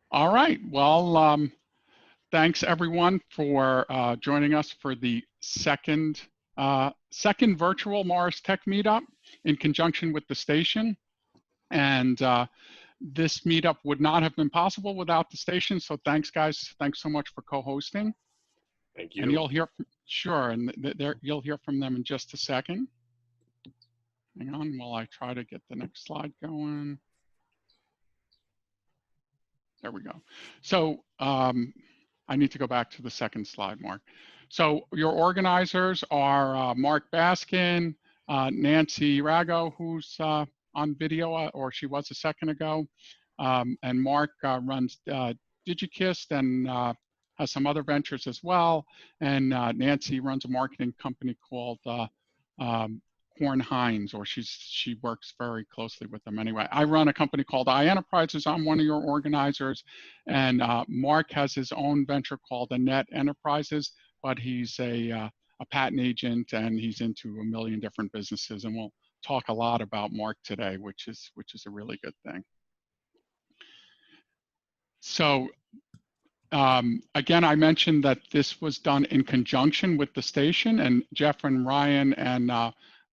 All right. Well, thanks everyone for joining us for the second virtual Mars Tech Meetup in conjunction with the station. And this meetup would not have been possible without the station. So thanks, guys. Thanks so much for co-hosting. Thank And you. you'll hear from, sure, and you'll hear from them in just a second. Hang on while I try to get the next slide going. There we go. So I need to go back to the second slide, Mark. So your organizers are Mark Baskin, Nancy Rago, who's on video, or she was a second ago, and Mark runs DigiKist and has some other ventures as well, and Nancy runs a marketing company called Horn Hines, or she works very closely with them anyway. I run a company called iEnterprises. I'm one of your organizers, and Mark has his own venture called Annett Enterprises, but he's a patent agent and he's into a million different businesses, and we'll talk a lot about Mark today, which is a really good thing. So again, I mentioned that this was done in conjunction with the station, and Jeff and Ryan and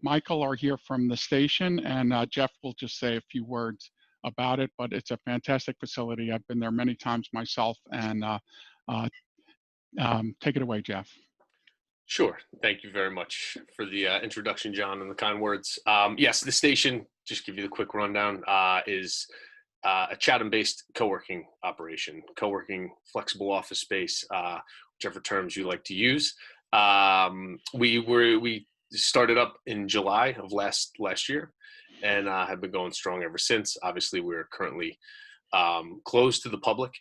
Michael are here from the station, and Jeff will just say a few words about it, but it's a fantastic facility. I've been there many times myself, and take it away, Jeff. Sure. Thank you very much for the introduction, John, and the kind words. Yes, the station, just give you the quick rundown, is a Chatham-based co-working operation, co-working flexible office space, whichever terms you like to use. We started up in July of last year, and have been going strong ever since. Obviously, we're currently closed to the public.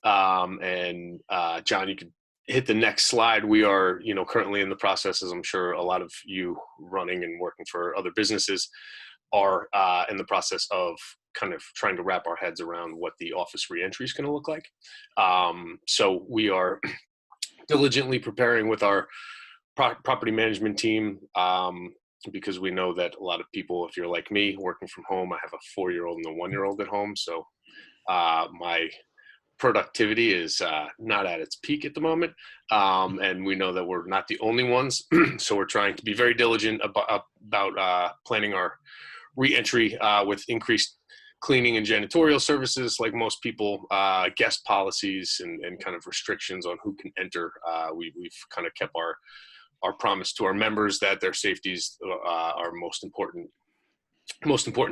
And John, you could hit the next slide. We are, currently in the process, as I'm sure a lot of you running and working for other businesses are in the process of kind of trying to wrap our heads around what the office reentry is going to look like. So we are diligently preparing with our property management team, because we know that a lot of people, if you're like me, working from home, I have a 4-year-old and a 1-year-old at home. So my productivity is not at its peak at the moment. And we know that we're not the only ones. So we're trying to be very diligent about planning our reentry with increased cleaning and janitorial services, like most people, guest policies and kind of restrictions on who can enter. We've kind of kept our promise to our members that their safeties are most important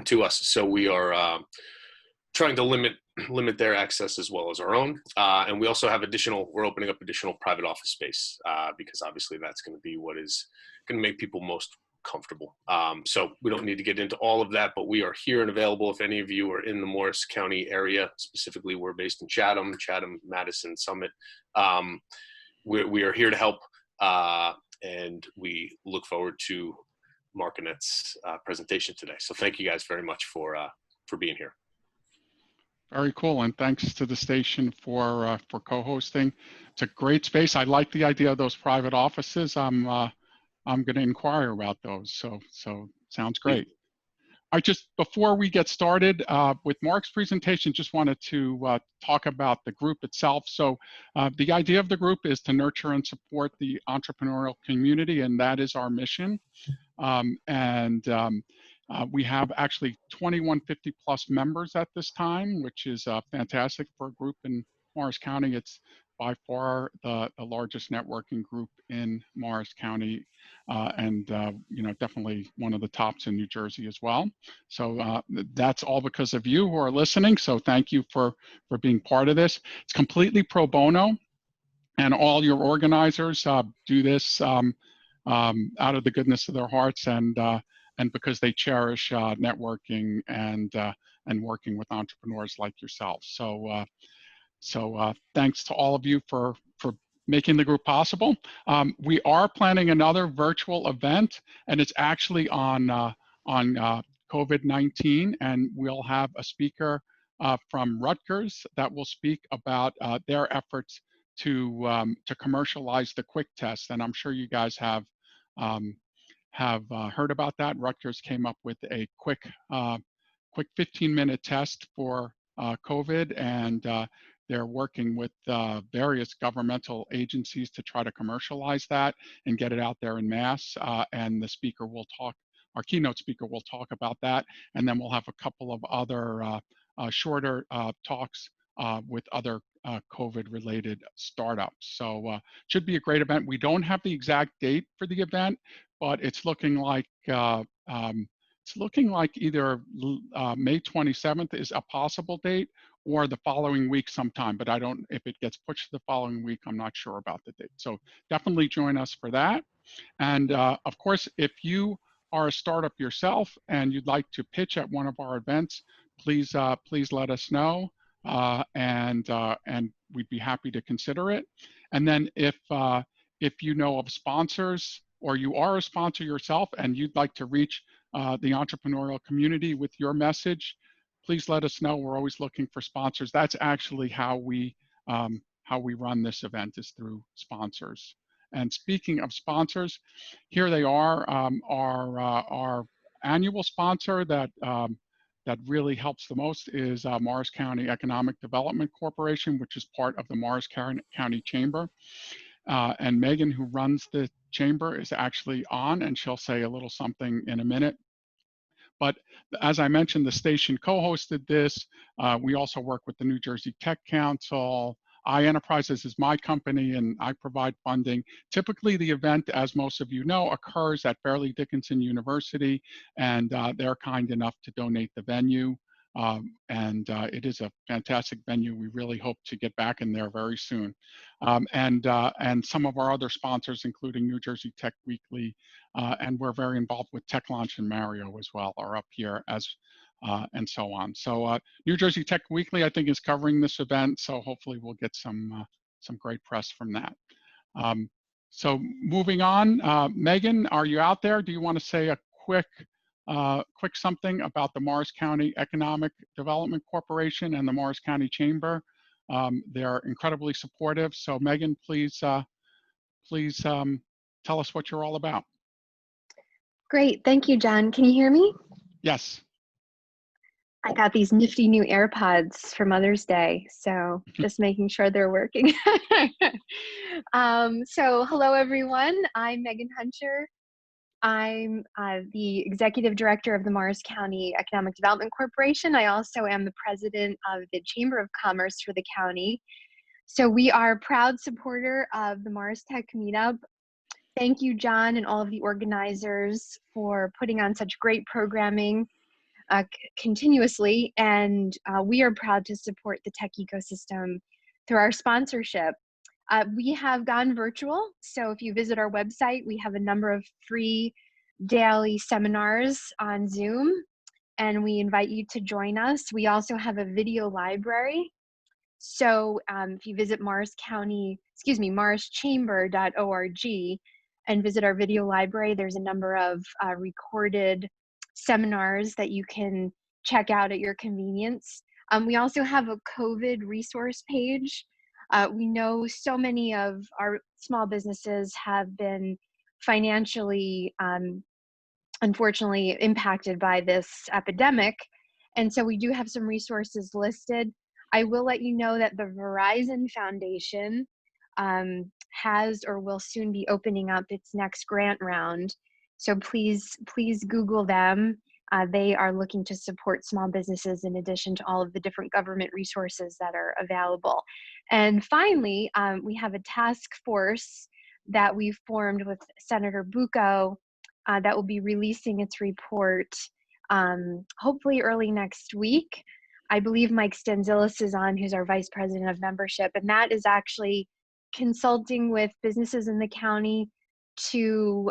to us. So we are trying to limit their access as well as our own. And we also have we're opening up additional private office space, because obviously that's going to be what is going to make people most comfortable. So we don't need to get into all of that, but we are here and available if any of you are in the Morris County area. Specifically, we're based in Chatham, Madison, Summit. We are here to help, and we look forward to Mark Annett's presentation today. So thank you guys very much for being here. Very cool, and thanks to the station for co-hosting. It's a great space. I like the idea of those private offices. I'm going to inquire about those. So sounds great. Before we get started with Mark's presentation, just wanted to talk about the group itself. So the idea of the group is to nurture and support the entrepreneurial community, and that is our mission. We have actually 2150 plus members at this time, which is fantastic for a group in Morris County. It's by far the largest networking group in Morris County, and definitely one of the tops in New Jersey as well. So that's all because of you who are listening. So thank you for being part of this. It's completely pro bono, and all your organizers do this out of the goodness of their hearts and because they cherish networking and working with entrepreneurs like yourself. So thanks to all of you for making the group possible. We are planning another virtual event, and it's actually on COVID-19, and we'll have a speaker from Rutgers that will speak about their efforts to commercialize the quick test. And I'm sure you guys have heard about that. Rutgers came up with a quick 15-minute test for COVID, and they're working with various governmental agencies to try to commercialize that and get it out there in mass. And the speaker will talk, our keynote speaker will talk about that. And then we'll have a couple of other shorter talks with other COVID-related startups. So should be a great event. We don't have the exact date for the event, but it's looking like either May 27th is a possible date or the following week sometime, but I don't, if it gets pushed to the following week, I'm not sure about the date. So definitely join us for that. And of course, if you are a startup yourself and you'd like to pitch at one of our events, please let us know, and we'd be happy to consider it. And then if you know of sponsors or you are a sponsor yourself and you'd like to reach the entrepreneurial community with your message, please let us know. We're always looking for sponsors. That's actually how we run this event, is through sponsors. And speaking of sponsors, here they are. Our annual sponsor that really helps the most is Morris County Economic Development Corporation, which is part of the Morris County Chamber. And Megan, who runs the chamber, is actually on, and she'll say a little something in a minute. But as I mentioned, the station co-hosted this. We also work with the New Jersey Tech Council. iEnterprises is my company, and I provide funding. Typically, the event, as most of you know, occurs at Fairleigh Dickinson University, and they're kind enough to donate the venue. It is a fantastic venue. We really hope to get back in there very soon. And some of our other sponsors, including New Jersey Tech Weekly, and we're very involved with Tech Launch and Mario as well, are up here as, and so on. So New Jersey Tech Weekly, I think, is covering this event, so hopefully we'll get some great press from that. So moving on, Megan, are you out there? Do you want to say a quick something about the Morris County Economic Development Corporation and the Morris County Chamber? They're incredibly supportive. So Megan, please tell us what you're all about. Great, thank you, John. Can you hear me? Yes. I got these nifty new AirPods for Mother's Day, so just making sure they're working. So hello, everyone. I'm Megan Hunter. I'm the Executive Director of the Morris County Economic Development Corporation. I also am the President of the Chamber of Commerce for the county. So we are a proud supporter of the Morris Tech Meetup. Thank you, John, and all of the organizers for putting on such great programming continuously. And we are proud to support the tech ecosystem through our sponsorship. We have gone virtual. So if you visit our website, we have a number of free daily seminars on Zoom, and we invite you to join us. We also have a video library. So if you visit morrischamber.org and visit our video library, there's a number of recorded seminars that you can check out at your convenience. We also have a COVID resource page. We know so many of our small businesses have been financially, unfortunately, impacted by this epidemic. And so we do have some resources listed. I will let you know that the Verizon Foundation has or will soon be opening up its next grant round. So please Google them. They are looking to support small businesses in addition to all of the different government resources that are available. And finally, we have a task force that we formed with Senator Bucco that will be releasing its report hopefully early next week. I believe Mike Stanzilis is on, who's our Vice President of Membership, and that is actually consulting with businesses in the county to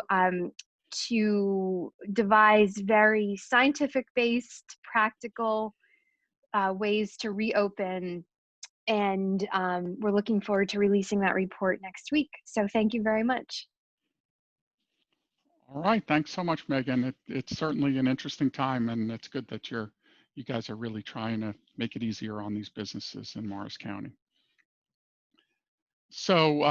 devise very scientific-based, practical ways to reopen. And we're looking forward to releasing that report next week. So thank you very much. All right, thanks so much, Megan. It's certainly an interesting time, and it's good that you guys are really trying to make it easier on these businesses in Morris County. So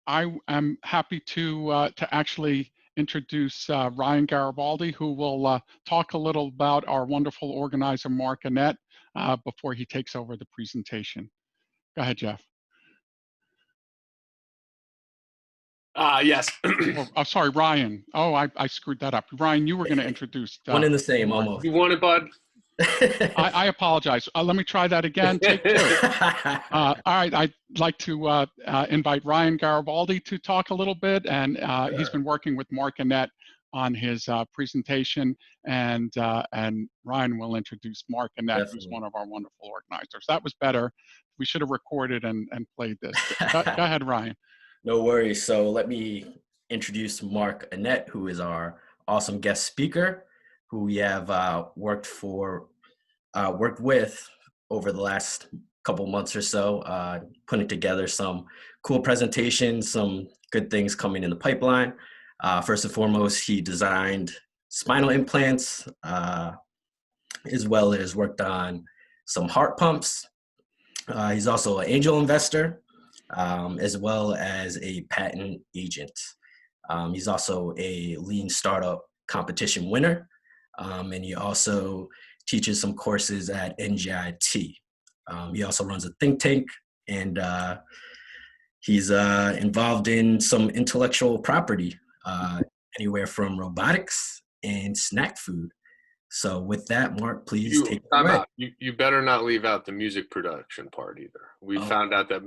I am happy to actually introduce Ryan Garibaldi, who will talk a little about our wonderful organizer, Mark Annett, before he takes over the presentation. Go ahead, Jeff. Yes. Oh, I'm sorry, Ryan. Oh, I screwed that up. Ryan, you were going to introduce. One and the same, Mark. almost. You want it, bud? I apologize. Let me try that again. Take two. All right, I'd like to invite Ryan Garibaldi to talk a little bit, and he's been working with Mark Annett on his presentation, and Ryan will introduce Mark Annett, who's one of our wonderful organizers. That was better. We should have recorded and played this. Go ahead, Ryan. No worries. So let me introduce Mark Annett, who is our awesome guest speaker, who we have worked with over the last couple months or so, putting together some cool presentations, some good things coming in the pipeline. First and foremost, he designed spinal implants, as well as worked on some heart pumps. He's also an angel investor, as well as a patent agent. He's also a lean startup competition winner, and he also teaches some courses at NGIT. He also runs a think tank, and he's involved in some intellectual property, anywhere from robotics and snack food. So with that, Mark, please take it away. You better not leave out the music production part either. We found out that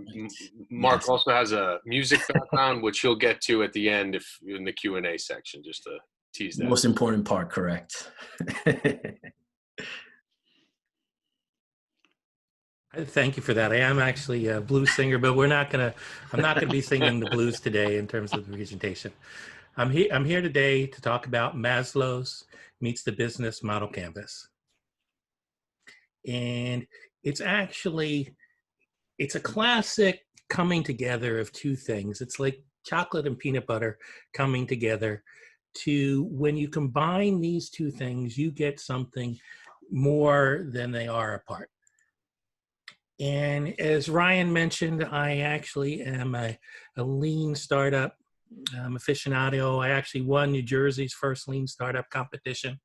Mark also has a music background, which he'll get to at the end in the Q&A section, just to tease that. Most important part, correct. Thank you for that. I am actually a blues singer, but I'm not gonna be singing the blues today in terms of the presentation. I'm here today to talk about Maslow's meets the business model canvas. And it's a classic coming together of two things. It's like chocolate and peanut butter coming together when you combine these two things, you get something more than they are apart. And as Ryan mentioned, I actually am a lean startup aficionado. I actually won New Jersey's first lean startup competition.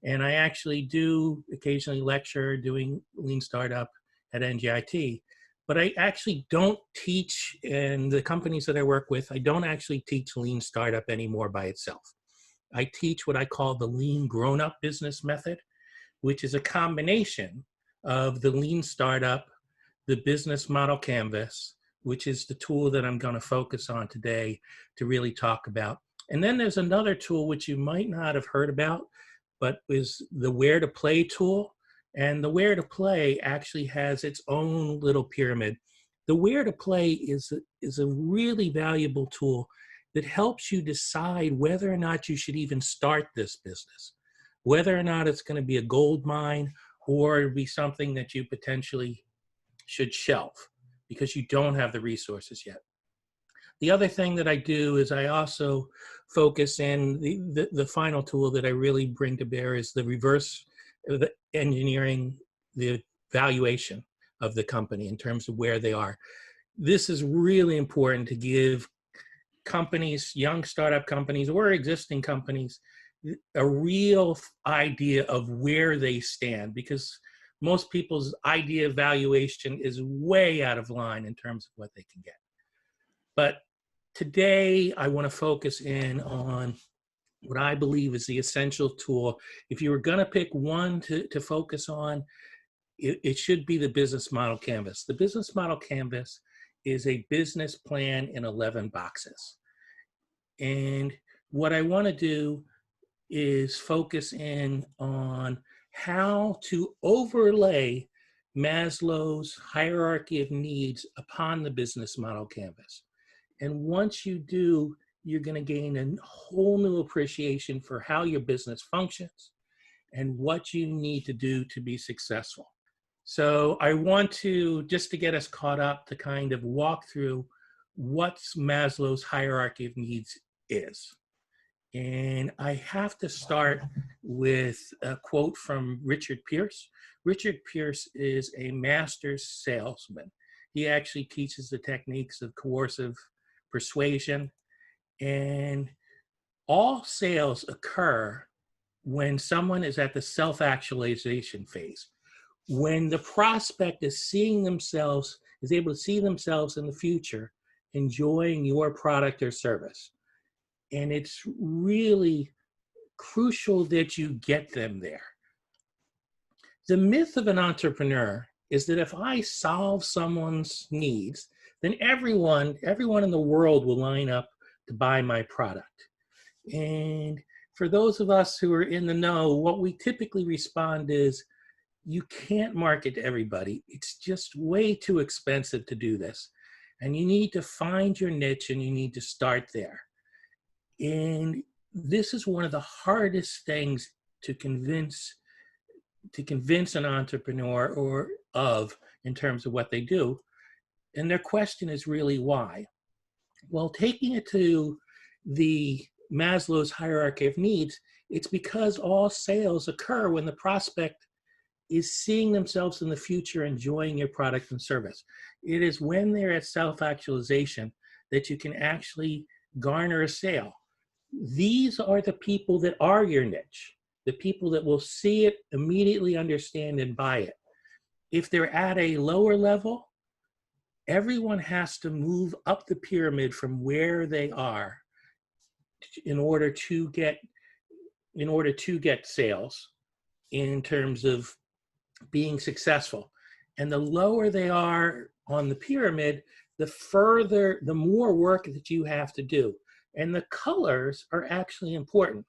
And I actually do occasionally lecture doing lean startup at NGIT. But I actually don't teach, in the companies that I work with, I don't actually teach lean startup anymore by itself. I teach what I call the lean grown-up business method, which is a combination of the lean startup, the business model canvas, which is the tool that I'm going to focus on today to really talk about. And then there's another tool which you might not have heard about, but is the where to play tool. And the where to play actually has its own little pyramid. The where to play is a really valuable tool that helps you decide whether or not you should even start this business, whether or not it's going to be a gold mine or be something that you potentially should shelve because you don't have the resources yet. The other thing that I do is I also focus in the final tool that I really bring to bear is the reverse the engineering, the valuation of the company in terms of where they are. This is really important to give companies, young startup companies or existing companies, a real idea of where they stand, because most people's idea of valuation is way out of line in terms of what they can get. But today I want to focus in on what I believe is the essential tool. If you were going to pick one to focus on, it should be the business model canvas. The business model canvas is a business plan in 11 boxes. And what I want to do is focus in on how to overlay Maslow's hierarchy of needs upon the business model canvas. And once you do, you're going to gain a whole new appreciation for how your business functions and what you need to do to be successful. So I want to, just to get us caught up, to kind of walk through what Maslow's hierarchy of needs is. And I have to start with a quote from Richard Pierce. Richard Pierce is a master salesman. He actually teaches the techniques of coercive persuasion. And all sales occur when someone is at the self-actualization phase, when the prospect is seeing themselves is able to see themselves in the future enjoying your product or service. And it's really crucial that you get them there. The myth of an entrepreneur is that if I solve someone's needs, then everyone in the world will line up to buy my product. And for those of us who are in the know, what we typically respond is, you can't market to everybody. It's just way too expensive to do this. And you need to find your niche and you need to start there. And this is one of the hardest things to convince an entrepreneur in terms of what they do. And their question is really why? Well, taking it to the Maslow's hierarchy of needs, it's because all sales occur when the prospect is seeing themselves in the future enjoying your product and service. It is when they're at self-actualization that you can actually garner a sale. These are the people that are your niche, the people that will see it, immediately understand and buy it. If they're at a lower level, everyone has to move up the pyramid from where they are in order to get sales in terms of being successful. And the lower they are on the pyramid, the more work that you have to do. And the colors are actually important.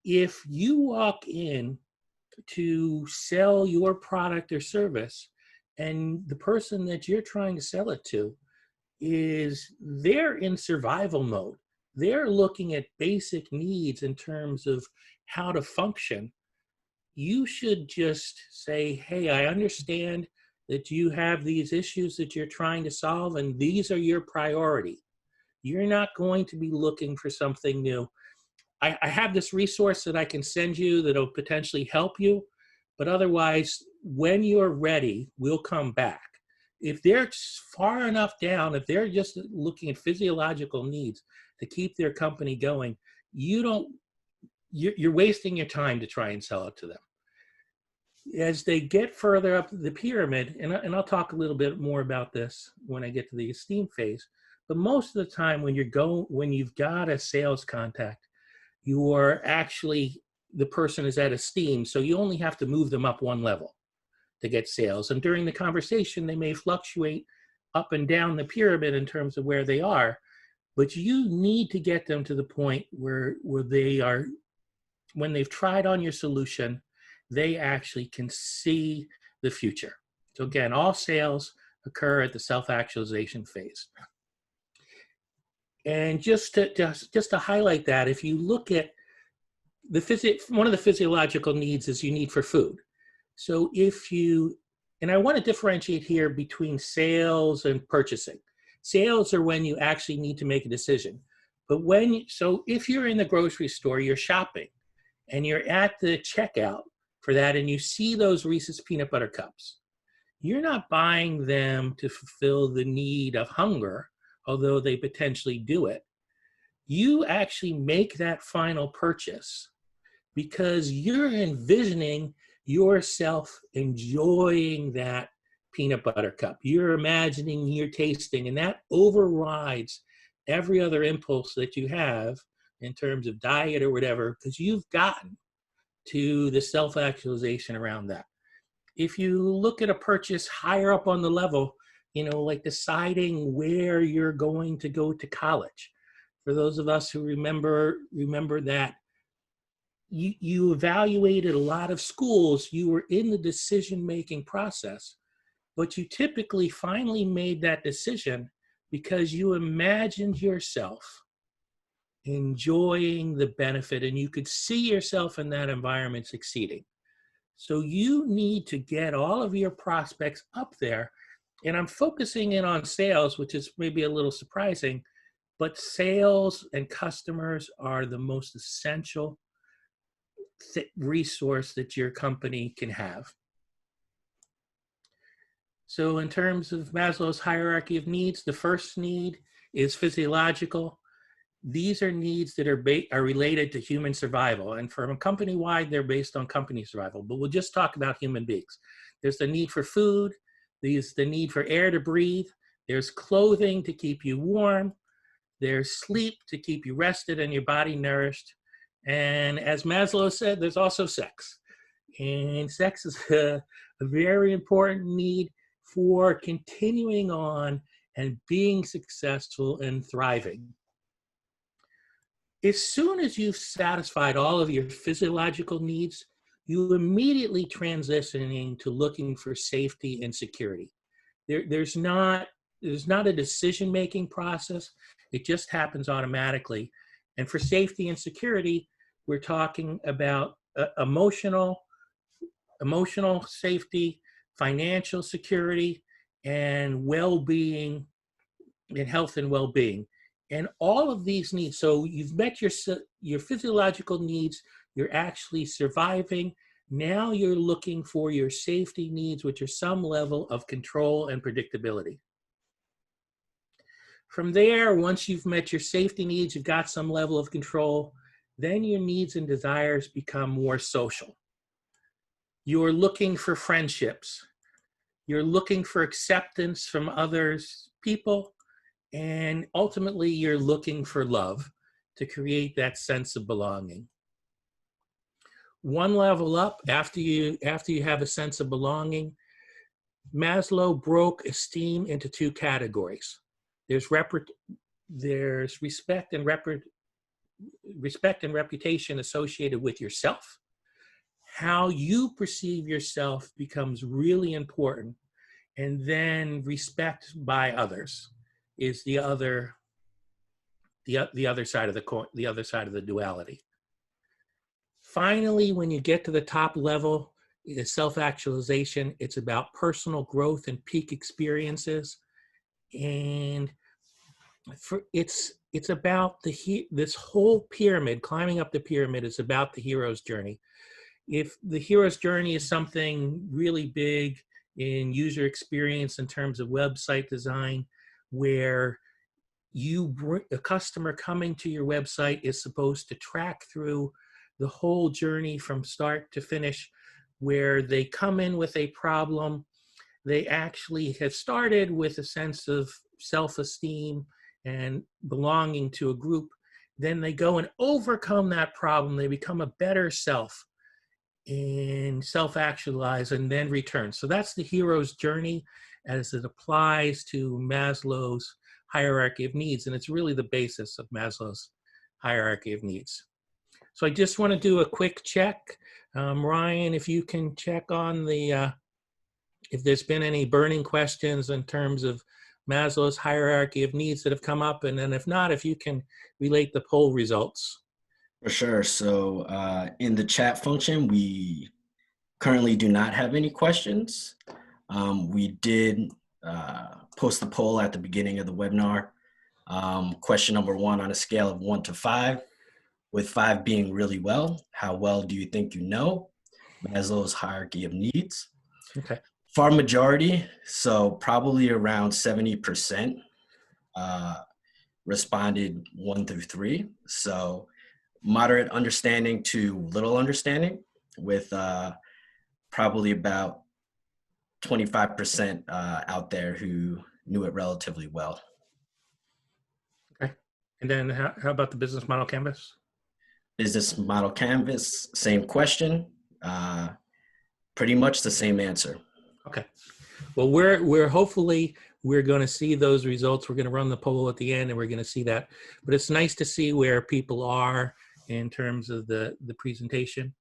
If you walk in to sell your product or service, and the person that you're trying to sell it to they're in survival mode. They're looking at basic needs in terms of how to function. You should just say, hey, I understand that you have these issues that you're trying to solve, and these are your priority. You're not going to be looking for something new. I have this resource that I can send you that'll potentially help you, but otherwise, when you're ready, we'll come back. If they're far enough down, if they're just looking at physiological needs to keep their company going, you're wasting your time to try and sell it to them. As they get further up the pyramid, and I'll talk a little bit more about this when I get to the esteem phase, but most of the time when you've got a sales contact, the person is at esteem, so you only have to move them up one level to get sales. And during the conversation, they may fluctuate up and down the pyramid in terms of where they are, but you need to get them to the point where they are, when they've tried on your solution, they actually can see the future. So again, all sales occur at the self-actualization phase. And just to highlight that, if you look at one of the physiological needs is you need for food. So and I want to differentiate here between sales and purchasing. Sales are when you actually need to make a decision. But if you're in the grocery store, you're shopping, and you're at the checkout for that, and you see those Reese's peanut butter cups, you're not buying them to fulfill the need of hunger, although they potentially do it. You actually make that final purchase because you're envisioning yourself enjoying that peanut butter cup. You're imagining, you're tasting, and that overrides every other impulse that you have in terms of diet or whatever, because you've gotten to the self-actualization around that. If you look at a purchase higher up on the level, like deciding where you're going to go to college. For those of us who remember that you evaluated a lot of schools, you were in the decision-making process, but you typically finally made that decision because you imagined yourself enjoying the benefit and you could see yourself in that environment succeeding. So you need to get all of your prospects up there. And I'm focusing in on sales, which is maybe a little surprising, but sales and customers are the most essential resource that your company can have. So in terms of Maslow's hierarchy of needs, the first need is physiological. These are needs that are related to human survival. And from a company-wide, they're based on company survival. But we'll just talk about human beings. There's the need for food. the need for air to breathe. There's clothing to keep you warm. There's sleep to keep you rested and your body nourished. And as Maslow said, there's also sex. And sex is a very important need for continuing on and being successful and thriving. As soon as you've satisfied all of your physiological needs, you immediately transitioning to looking for safety and security. There's not a decision-making process. It just happens automatically. And for safety and security, we're talking about emotional safety, financial security, and well-being, and health and well-being. And all of these needs, so you've met your physiological needs, you're actually surviving. Now you're looking for your safety needs, which are some level of control and predictability. From there, once you've met your safety needs, you've got some level of control, then your needs and desires become more social. You're looking for friendships. You're looking for acceptance from others, people, and ultimately you're looking for love to create that sense of belonging. One level up, after you have a sense of belonging, Maslow broke esteem into two categories. There's respect and reputation associated with yourself. How you perceive yourself becomes really important, and then respect by others is the other side of the coin, the other side of the duality. Finally, when you get to the top level, is self-actualization. It's about personal growth and peak experiences, and it's about this whole pyramid. Climbing up the pyramid is about the hero's journey. If the hero's journey is something really big in user experience in terms of website design, where a customer coming to your website is supposed to track through the whole journey from start to finish, where they come in with a problem, they actually have started with a sense of self-esteem and belonging to a group, then they go and overcome that problem, they become a better self and self-actualize and then return. So that's the hero's journey as it applies to Maslow's hierarchy of needs, and it's really the basis of Maslow's hierarchy of needs. So I just want to do a quick check. Ryan, if you can check on if there's been any burning questions in terms of Maslow's hierarchy of needs that have come up, and then if not, if you can relate the poll results. For sure. So in the chat function, we currently do not have any questions. We did post the poll at the beginning of the webinar. Question number 1, on a scale of 1 to 5, with 5 being really well, how well do you think you know Maslow's hierarchy of needs? Okay. Far majority, so probably around 70% responded 1 through 3. So moderate understanding to little understanding, with probably about 25% out there who knew it relatively well. Okay. And then how about the business model canvas? Business model canvas, same question, pretty much the same answer. Okay. Well, we're hopefully we're going to see those results. We're going to run the poll at the end, and we're going to see that. But it's nice to see where people are in terms of the presentation.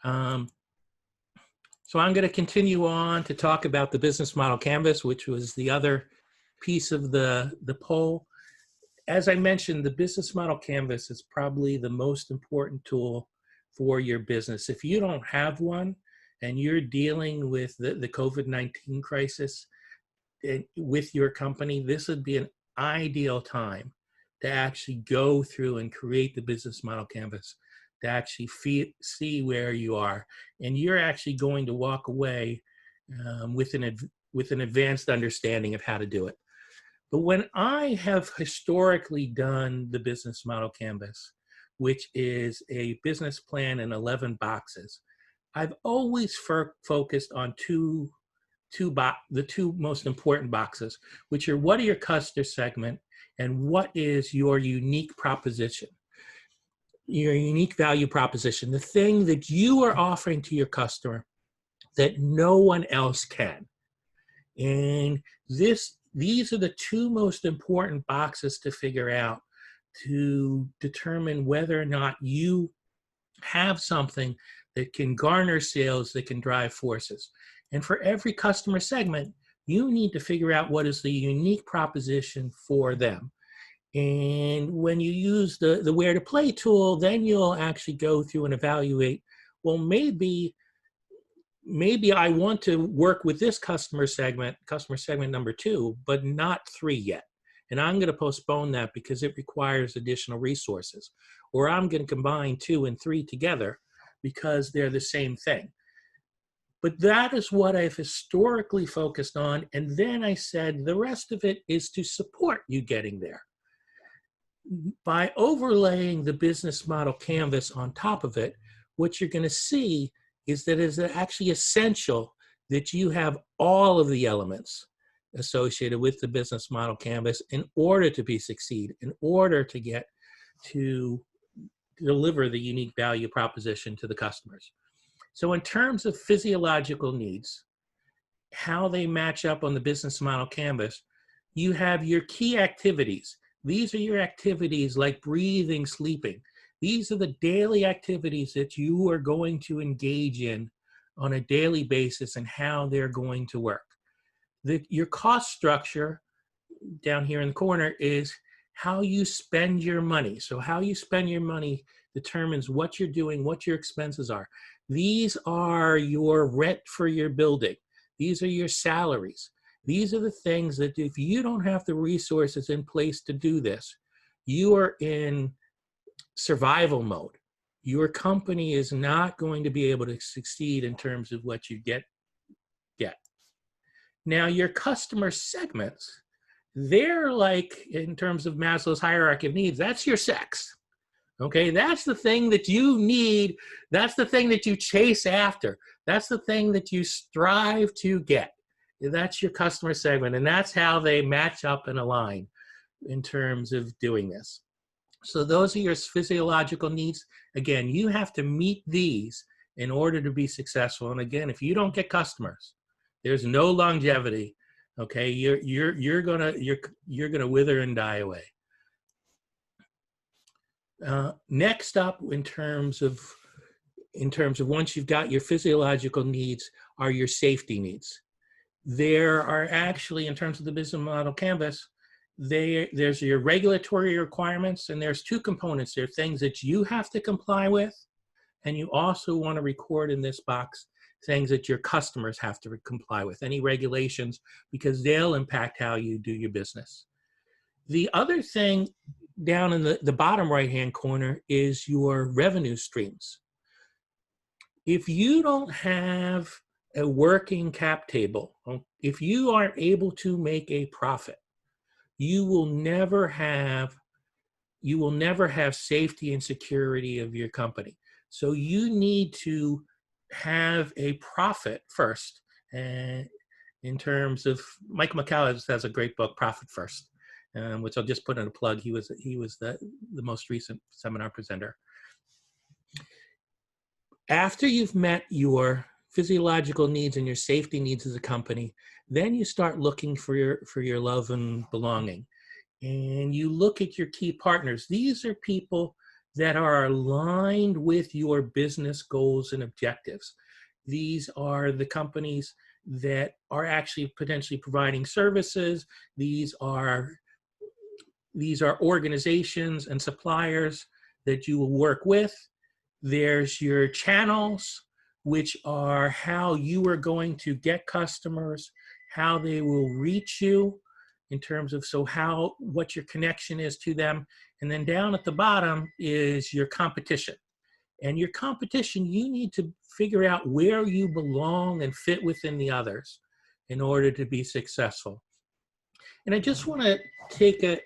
So I'm going to continue on to talk about the business model canvas, which was the other piece of the poll. As I mentioned, the business model canvas is probably the most important tool for your business. If you don't have one and you're dealing with the COVID-19 crisis with your company, this would be an ideal time to actually go through and create the business model canvas, to actually see where you are. And you're actually going to walk away with an advanced understanding of how to do it. But when I have historically done the business model canvas, which is a business plan in 11 boxes, I've always focused on the two most important boxes, which are what are your customer segment and what is your unique proposition, your unique value proposition, the thing that you are offering to your customer that no one else can. And these are the two most important boxes to figure out to determine whether or not you have something that can garner sales, that can drive forces. And for every customer segment, you need to figure out what is the unique proposition for them. And when you use the where to play tool, then you'll actually go through and evaluate, well, maybe I want to work with this customer segment number 2, but not 3 yet. And I'm going to postpone that because it requires additional resources. Or I'm going to combine 2 and 3 together because they're the same thing. But that is what I've historically focused on. And then I said the rest of it is to support you getting there. By overlaying the business model canvas on top of it, what you're going to see is that it's actually essential that you have all of the elements associated with the business model canvas in order to succeed, in order to get to deliver the unique value proposition to the customers. So in terms of physiological needs, how they match up on the business model canvas, you have your key activities. These are your activities like breathing, sleeping. These are the daily activities that you are going to engage in on a daily basis and how they're going to work. Your cost structure down here in the corner is how you spend your money. So how you spend your money determines what you're doing, what your expenses are. These are your rent for your building. These are your salaries. These are the things that if you don't have the resources in place to do this, you are in survival mode. Your company is not going to be able to succeed in terms of what you get. Now, your customer segments, they're like, in terms of Maslow's hierarchy of needs, that's your sex. Okay, that's the thing that you need. That's the thing that you chase after. That's the thing that you strive to get. That's your customer segment, and that's how they match up and align in terms of doing this. So those are your physiological needs. Again, you have to meet these in order to be successful. And again, if you don't get customers, there's no longevity. Okay, you're gonna wither and die away. Next up, in terms of once you've got your physiological needs, are your safety needs. There are actually, in terms of the business model canvas, there's your regulatory requirements, and there's 2 components. There are things that you have to comply with, and you also want to record in this box things that your customers have to comply with, any regulations, because they'll impact how you do your business. The other thing down in the bottom right-hand corner is your revenue streams. If you don't have a working cap table, if you aren't able to make a profit, you will never have safety and security of your company. So you need to have a profit first. And in terms of, Mike McCallum has a great book, Profit First, which I'll just put in a plug. He was the most recent seminar presenter. After you've met your physiological needs and your safety needs as a company, then you start looking for your love and belonging. And you look at your key partners. These are people that are aligned with your business goals and objectives. These are the companies that are actually potentially providing services. These are organizations and suppliers that you will work with. There's your channels, which are how you are going to get customers, how they will reach you in terms of what your connection is to them. And then down at the bottom is your competition. And your competition, you need to figure out where you belong and fit within the others in order to be successful. And I just want to take a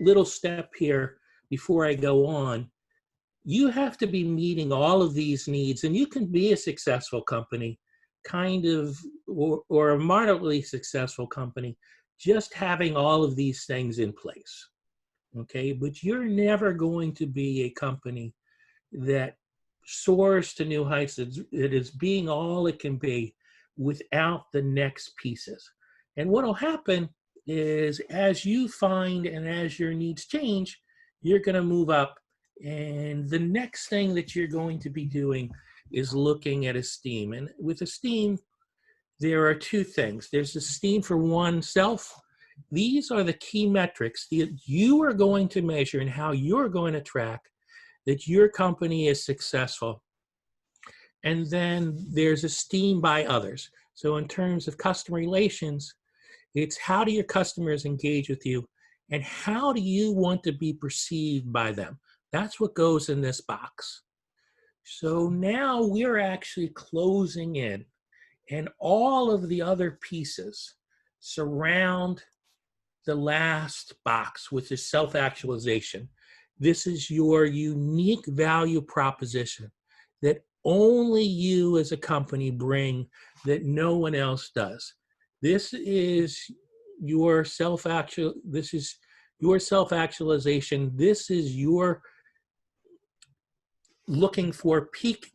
little step here before I go on. you have to be meeting all of these needs, and you can be a successful company, kind of, or a moderately successful company, just having all of these things in place. Okay, but you're never going to be a company that soars to new heights, that is being all it can be without the next pieces. And what will happen is, as you find and as your needs change, you're going to move up. And the next thing that you're going to be doing is looking at esteem. And with esteem, there are two things. There's esteem for oneself. These are the key metrics that you are going to measure and how you're going to track that your company is successful. And then there's esteem by others. So in terms of customer relations, it's how do your customers engage with you and how do you want to be perceived by them? That's what goes in this box. So now we're actually closing in, and all of the other pieces surround the last box, which is self-actualization. This is your unique value proposition that only you as a company bring, that no one else does. This is your self-actualization. This is your looking for peak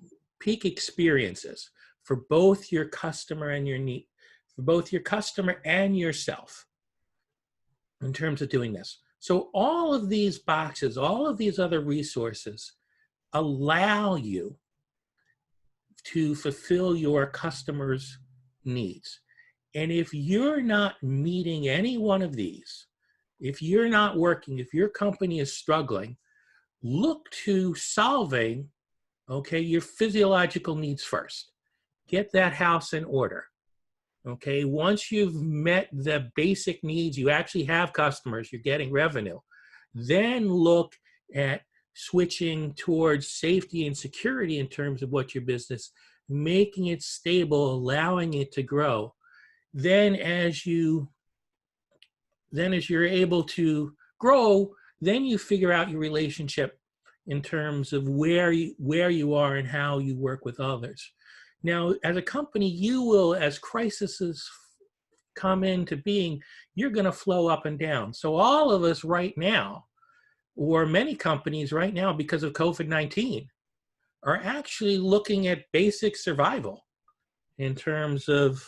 experiences for both your customer and for both your customer and yourself in terms of doing this. So all of these boxes, all of these other resources allow you to fulfill your customers' needs. And if you're not meeting any one of these, if you're not working, if your company is struggling, look to solving, okay, your physiological needs first. Get that house in order. Okay, once you've met the basic needs, you actually have customers, you're getting revenue, then look at switching towards safety and security in terms of what your business, making it stable, allowing it to grow. Then as you're able to grow, then you figure out your relationship in terms of where you are and how you work with others. Now, as a company, you will, as crises come into being, you're going to flow up and down. So all of us right now, or many companies right now because of COVID-19, are actually looking at basic survival in terms of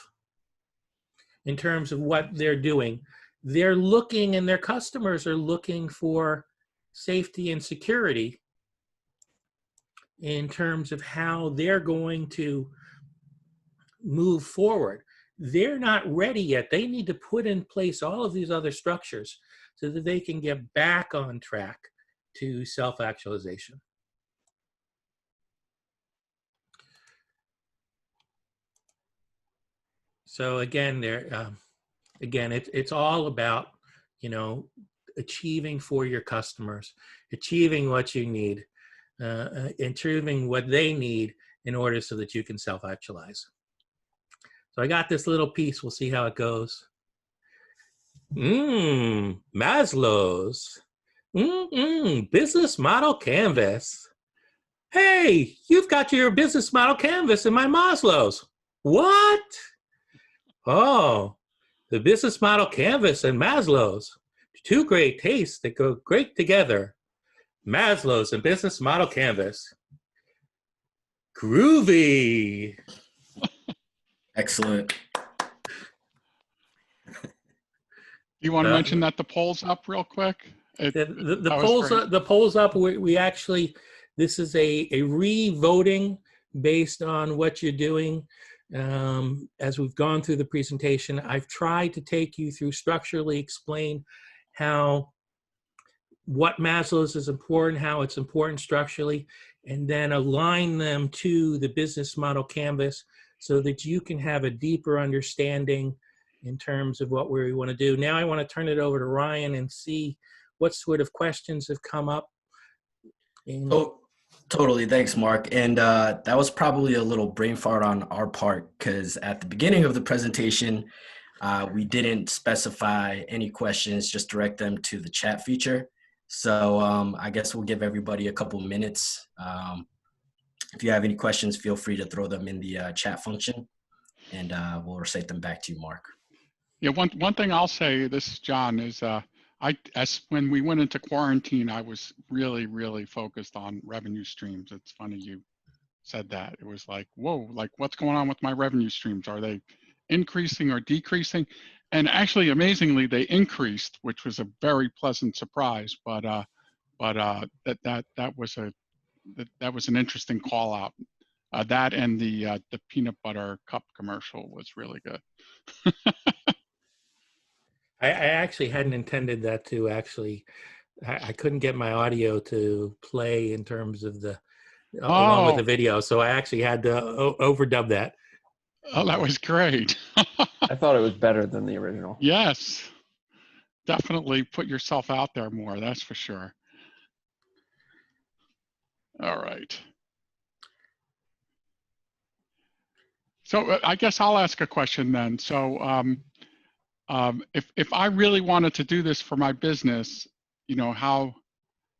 what they're doing. They're looking, and their customers are looking for safety and security in terms of how they're going to move forward. They're not ready yet. They need to put in place all of these other structures so that they can get back on track to self-actualization. So again, it's all about, achieving for your customers, achieving what you need, achieving what they need in order so that you can self-actualize. So I got this little piece. We'll see how it goes. Maslow's business model canvas. Hey, you've got your business model canvas in my Maslow's. What? Oh, the business model canvas and Maslow's. Two great tastes that go great together. Maslow's and business model canvas. Groovy. Excellent. Do you want to mention that the poll's up real quick? The polls up. We actually, this is a re-voting based on what you're doing. As we've gone through the presentation, I've tried to take you through, structurally explain what Maslow's is important, how it's important structurally, and then align them to the business model canvas so that you can have a deeper understanding in terms of what we want to do. Now I want to turn it over to Ryan and see what sort of questions have come up. Oh, totally. Thanks, Mark. And that was probably a little brain fart on our part, because at the beginning of the presentation, we didn't specify any questions, just direct them to the chat feature. So I guess we'll give everybody a couple minutes. If you have any questions, feel free to throw them in the chat function, and we'll recite them back to you, Mark. Yeah, one thing I'll say, this is John, is when we went into quarantine, I was really focused on revenue streams. It's funny you said that. It was like, whoa, like what's going on with my revenue streams? Are they increasing or decreasing? And actually, amazingly, they increased, which was a very pleasant surprise. But that was an interesting call out. That and the peanut butter cup commercial was really good. I actually hadn't intended that to actually. I couldn't get my audio to play in terms of the along with the Oh, video, so I actually had to overdub that. oh, that was great. I thought it was better than the original. Yes, definitely put yourself out there more. That's for sure. All right. So I guess I'll ask a question then. So if I really wanted to do this for my business, you know, how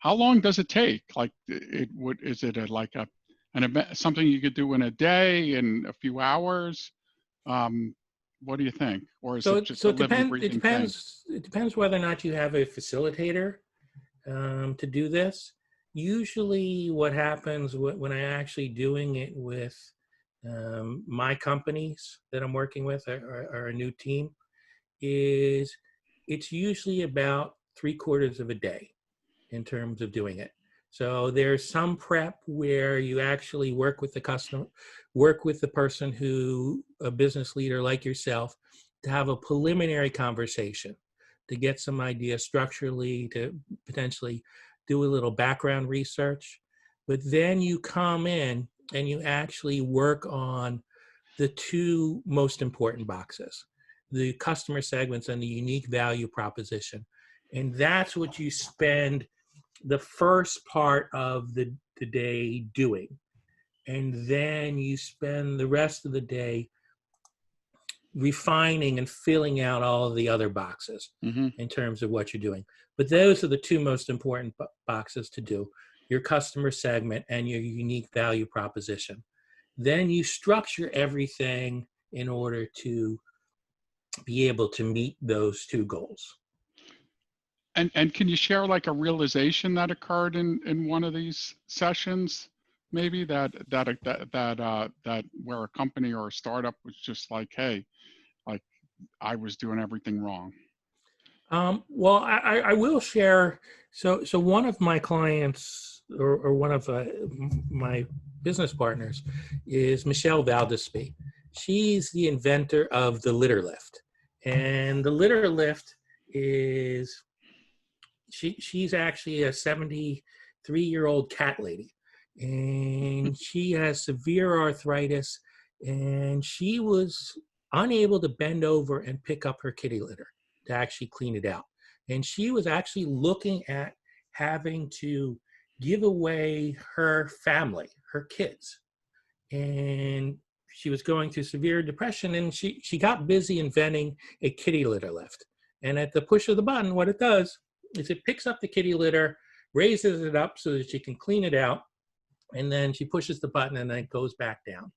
long does it take? Like is it an event, something you could do in a day, in a few hours? What do you think? Or is it just a living, breathing thing? It depends whether or not you have a facilitator to do this. Usually what happens when I'm actually doing it with my companies that I'm working with or a new team is it's usually about 3/4 of a day in terms of doing it. So there's some prep where you actually work with the customer, work with the person who, a business leader like yourself, to have a preliminary conversation, to get some ideas structurally, to potentially do a little background research. But then you come in and you actually work on the two most important boxes, the customer segments and the unique value proposition. And that's what you spend the first part of the day doing. And then you spend the rest of the day refining and filling out all of the other boxes in terms of what you're doing. But those are the two most important boxes to do: your customer segment and your unique value proposition. Then you structure everything in order to be able to meet those two goals. And can you share like a realization that occurred in one of these sessions, maybe that where a company or a startup was just like, hey, like I was doing everything wrong? Well, I will share. So one of my clients or one of my business partners is Michelle Valdespie. She's the inventor of the litter lift, and the litter lift is she's actually a 73-year-old cat lady, and she has severe arthritis, and she was unable to bend over and pick up her kitty litter to actually clean it out. And she was actually looking at having to give away her family, her kids. And she was going through severe depression, and she got busy inventing a kitty litter lift. And at the push of the button, what it does is it picks up the kitty litter, raises it up so that she can clean it out, and then she pushes the button and then it goes back down.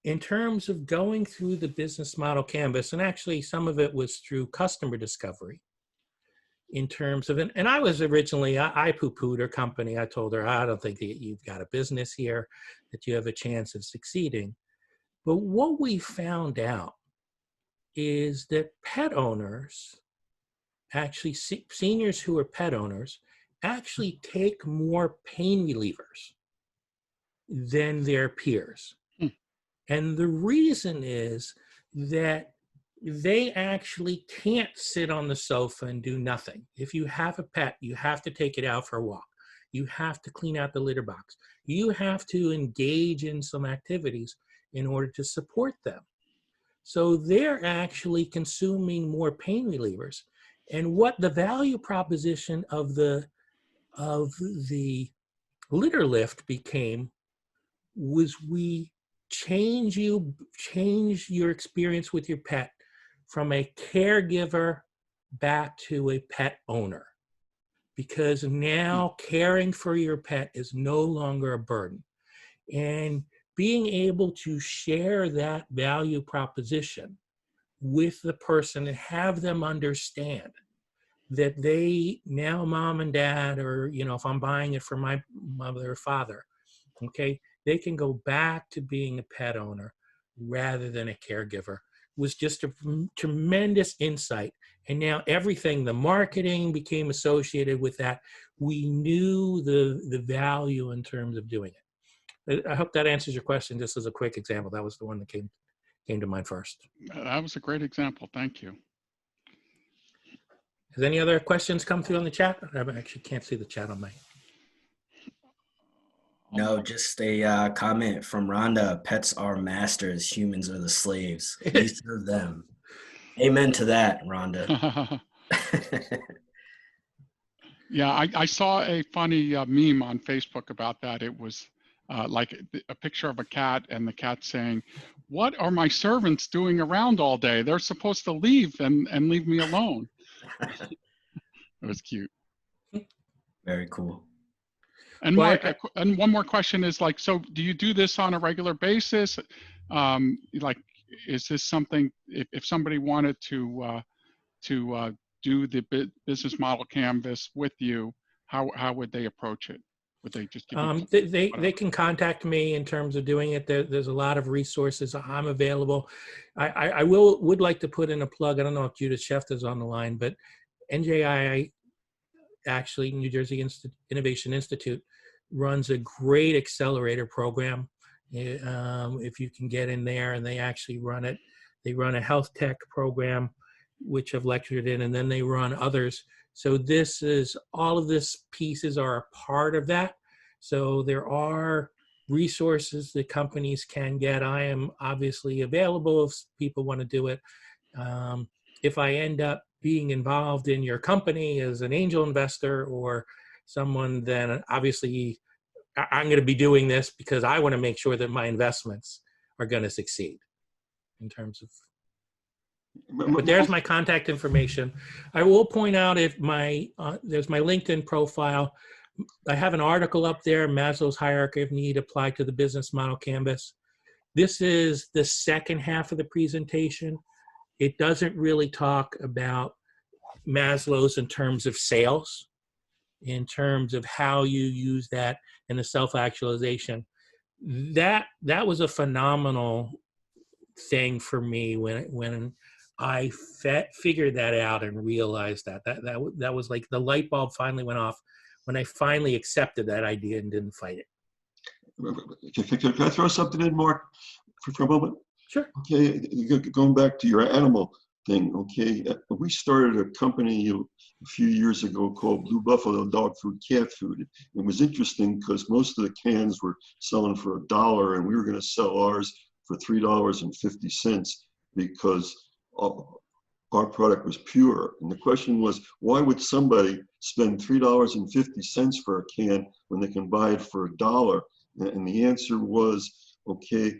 In terms of going through the business model canvas, and actually some of it was through customer discovery, in terms of, and I was originally, I poo-pooed her company. I told her, I don't think that you've got a business here, that you have a chance of succeeding. But what we found out is that pet owners, actually seniors who are pet owners, actually take more pain relievers than their peers. And the reason is that they actually can't sit on the sofa and do nothing. If you have a pet, you have to take it out for a walk. You have to clean out the litter box. You have to engage in some activities in order to support them. So they're actually consuming more pain relievers. And what the value proposition of the litter lift became was we change your experience with your pet from a caregiver back to a pet owner. because now caring for your pet is no longer a burden. And being able to share that value proposition with the person and have them understand that they now, mom and dad, or, you know, if I'm buying it for my mother or father, okay, they can go back to being a pet owner rather than a caregiver, was just a tremendous insight. And now everything, the marketing became associated with that. We knew the value in terms of doing it. I hope that answers your question. Just as a quick example, that was the one that came to mind first. That was a great example. Thank you. Has any other questions come through on the chat? I actually can't see the chat on my. No, just a comment from Rhonda. Pets are masters. Humans are the slaves. We serve them. Amen to that, Rhonda. Yeah, I saw a funny meme on Facebook about that. It was like a picture of a cat and the cat saying, "What are my servants doing around all day? They're supposed to leave and leave me alone." It was cute. Very cool. And Well, Mark, and one more question is like, so do you do this on a regular basis? Like, is this something, if somebody wanted to do the business model canvas with you, how would they approach it? Would they just give you they can contact me in terms of doing it. There's a lot of resources. I'm available. I would like to put in a plug. I don't know if Judith Scheft is on the line, but NJI, actually New Jersey Innovation Institute, runs a great accelerator program. If you can get in there, and they actually run it. They run a health tech program, which I've lectured in, and then they run others. So this is, all of this pieces are a part of that. So there are resources that companies can get. I am obviously available if people want to do it. If I end up being involved in your company as an angel investor or someone, then obviously I'm going to be doing this because I want to make sure that my investments are going to succeed in terms of. But there's my contact information. I will point out, if there's my LinkedIn profile. I have an article up there, Maslow's Hierarchy of Need Applied to the Business Model Canvas. This is the second half of the presentation. It doesn't really talk about Maslow's in terms of sales, in terms of how you use that in the self-actualization. That was a phenomenal thing for me when I figured that out and realized that was like the light bulb finally went off when I finally accepted that idea and didn't fight it. Can I throw something in, Mark, for a moment? Sure. Okay, going back to your animal thing, okay, we started a company a few years ago called Blue Buffalo Dog Food, Cat Food. It was interesting because most of the cans were selling for $1, and we were going to sell ours for $3.50 because our product was pure. And the question was, why would somebody spend $3.50 for a can when they can buy it for $1? And the answer was, okay,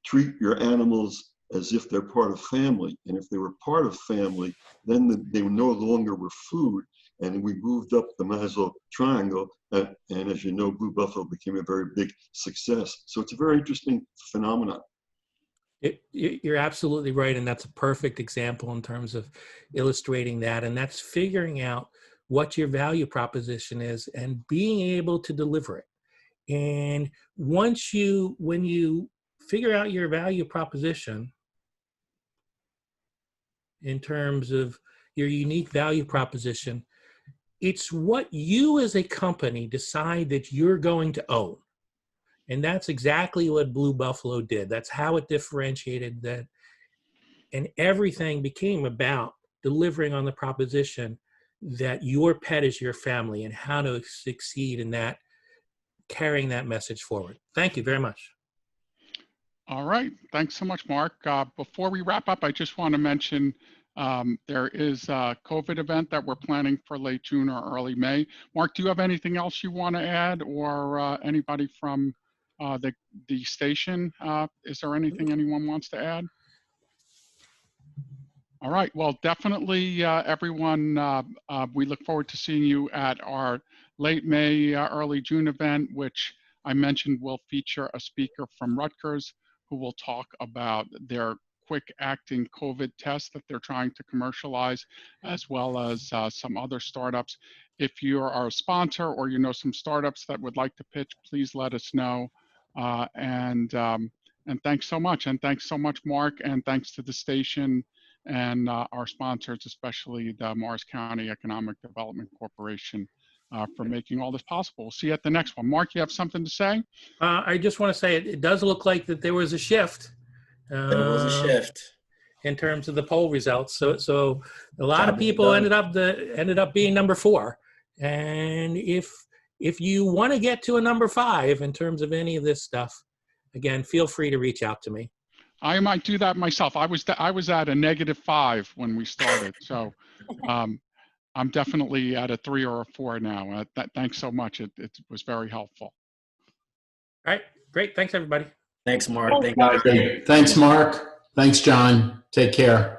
treat your animals as if they're part of family. And if they were part of family, then they no longer were food. And we moved up the Maslow triangle. And as you know, Blue Buffalo became a very big success. So it's a very interesting phenomenon. You're absolutely right. And that's a perfect example in terms of illustrating that. And that's figuring out what your value proposition is and being able to deliver it. And when you figure out your value proposition in terms of your unique value proposition, it's what you as a company decide that you're going to own. And that's exactly what Blue Buffalo did. That's how it differentiated that. And everything became about delivering on the proposition that your pet is your family and how to succeed in that, carrying that message forward. Thank you very much. All right. Thanks so much, Mark. Before we wrap up, I just want to mention there is a COVID event that we're planning for late June or early May. Mark, do you have anything else you want to add, or anybody from the station? Is there anything anyone wants to add? All right. Well, definitely, everyone, we look forward to seeing you at our late May, early June event, which I mentioned will feature a speaker from Rutgers who will talk about their quick acting COVID test that they're trying to commercialize, as well as some other startups. If you are a sponsor or you know some startups that would like to pitch, please let us know. And thanks so much. And thanks so much, Mark. And thanks to the station and our sponsors, especially the Morris County Economic Development Corporation, for making all this possible. We'll see you at the next one. Mark, you have something to say? I just want to say it does look like that there was a shift. There was a shift in terms of the poll results. So a lot of Job well people done. ended up being number 4. And if you want to get to a number 5 in terms of any of this stuff, again, feel free to reach out to me. I might do that myself. I was at a -5 when we started, so I'm definitely at a 3 or a 4 now. Thanks so much. It was very helpful. All right, great. Thanks, everybody. Thanks, Mark. Thanks, Mark. Thanks, John. Take care.